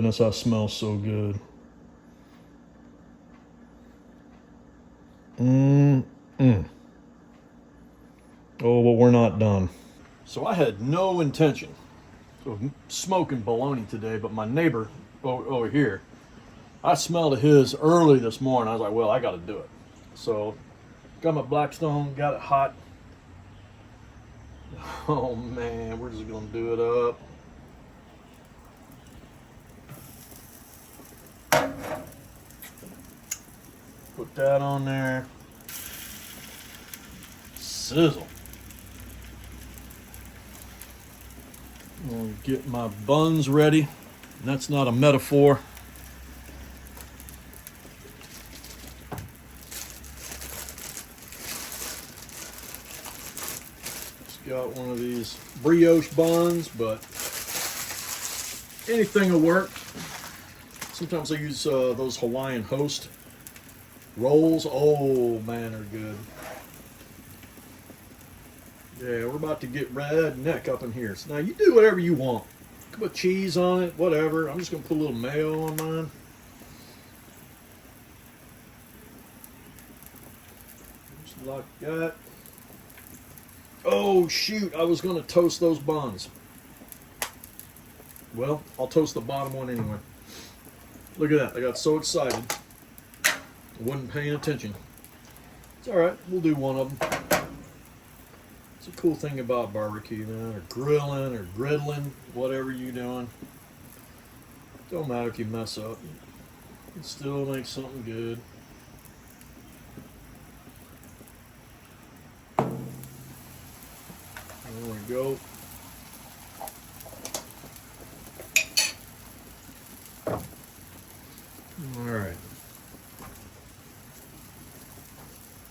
goodness, that smells so good. Oh, but we're not done. So I had no intention of smoking bologna today, but my neighbor over here, I smelled his early this morning. I was like, well, I got to do it. So got my Blackstone, got it hot. Oh man, we're just gonna do it up. Put that on there. Sizzle. I'm gonna get my buns ready. And that's not a metaphor. Just got one of these brioche buns, but anything will work. Sometimes I use those Hawaiian Host rolls. Oh man, they're good. Yeah, we're about to get redneck up in here. So now you do whatever you want. Put cheese on it, whatever. I'm just gonna put a little mayo on mine. Just like that. Oh shoot, I was gonna toast those buns. Well, I'll toast the bottom one anyway. Look at that, I got so excited. I wasn't paying attention. It's alright, we'll do one of them. It's a cool thing about barbecue, man, or grilling, or griddling, whatever you're doing. Don't matter if you mess up. You can still make something good. There we go. Alright.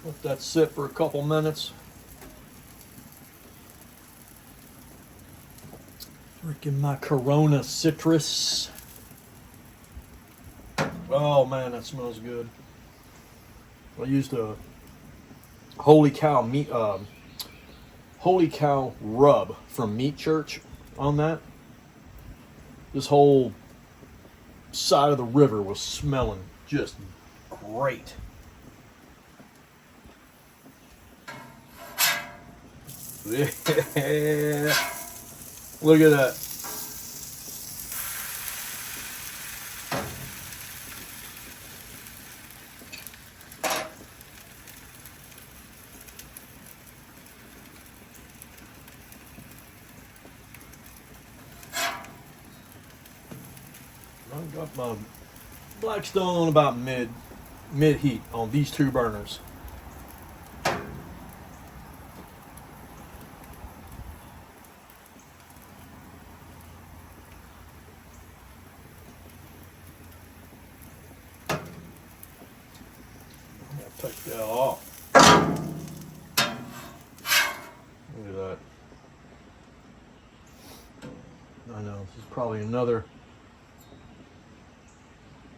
Let that sit for a couple minutes. Drinking my Corona Citrus. Oh man, that smells good. I used a Holy Cow rub from Meat Church on that. This whole side of the river was smelling just great. Yeah. Look at that. I got my Blackstone about mid heat on these two burners. Take that off. Look at that. I know, this is probably another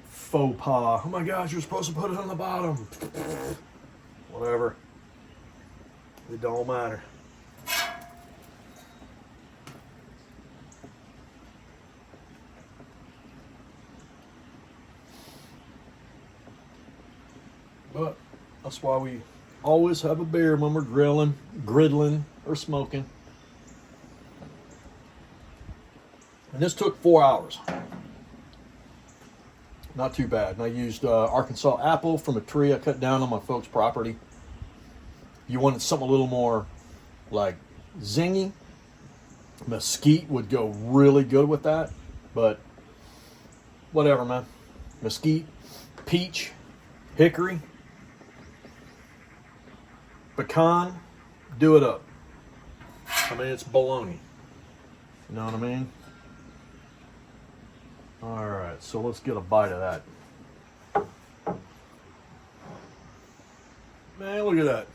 faux pas. Oh my gosh, you're supposed to put it on the bottom. Whatever. It don't matter. But that's why we always have a beer when we're grilling, griddling, or smoking. And this took 4 hours. Not too bad. And I used Arkansas apple from a tree I cut down on my folks' property. You wanted something a little more like zingy. Mesquite would go really good with that. But whatever, man. Mesquite, peach, hickory, pecan, do it up. I mean, it's bologna. You know what I mean? All right, so let's get a bite of that. Man, look at that.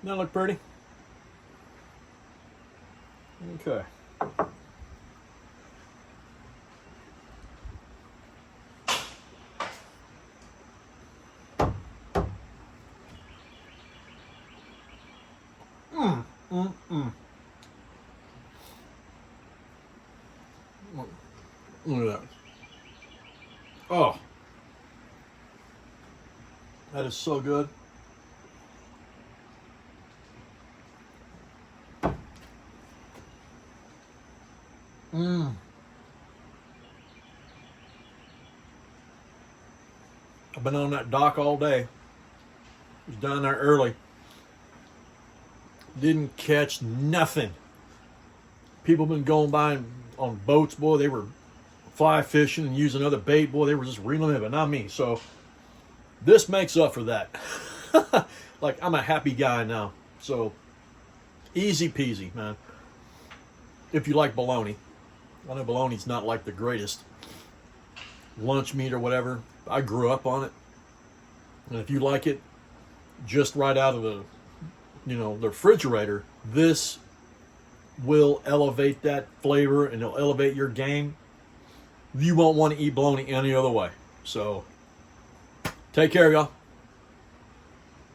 Doesn't that look pretty? Okay. Look at that. That is so good. Mmm. I've been on that dock all day. Was down there early. Didn't catch nothing. People been going by on boats, boy. They were fly fishing and using other bait, boy. They were just reeling it, but not me. So this makes up for that. Like, I'm a happy guy now. So easy peasy, man. If you like bologna. I know bologna's not like the greatest lunch meat or whatever. I grew up on it. And if you like it just right out of the, the refrigerator, this will elevate that flavor and it'll elevate your game. You won't want to eat bologna any other way. So take care, y'all.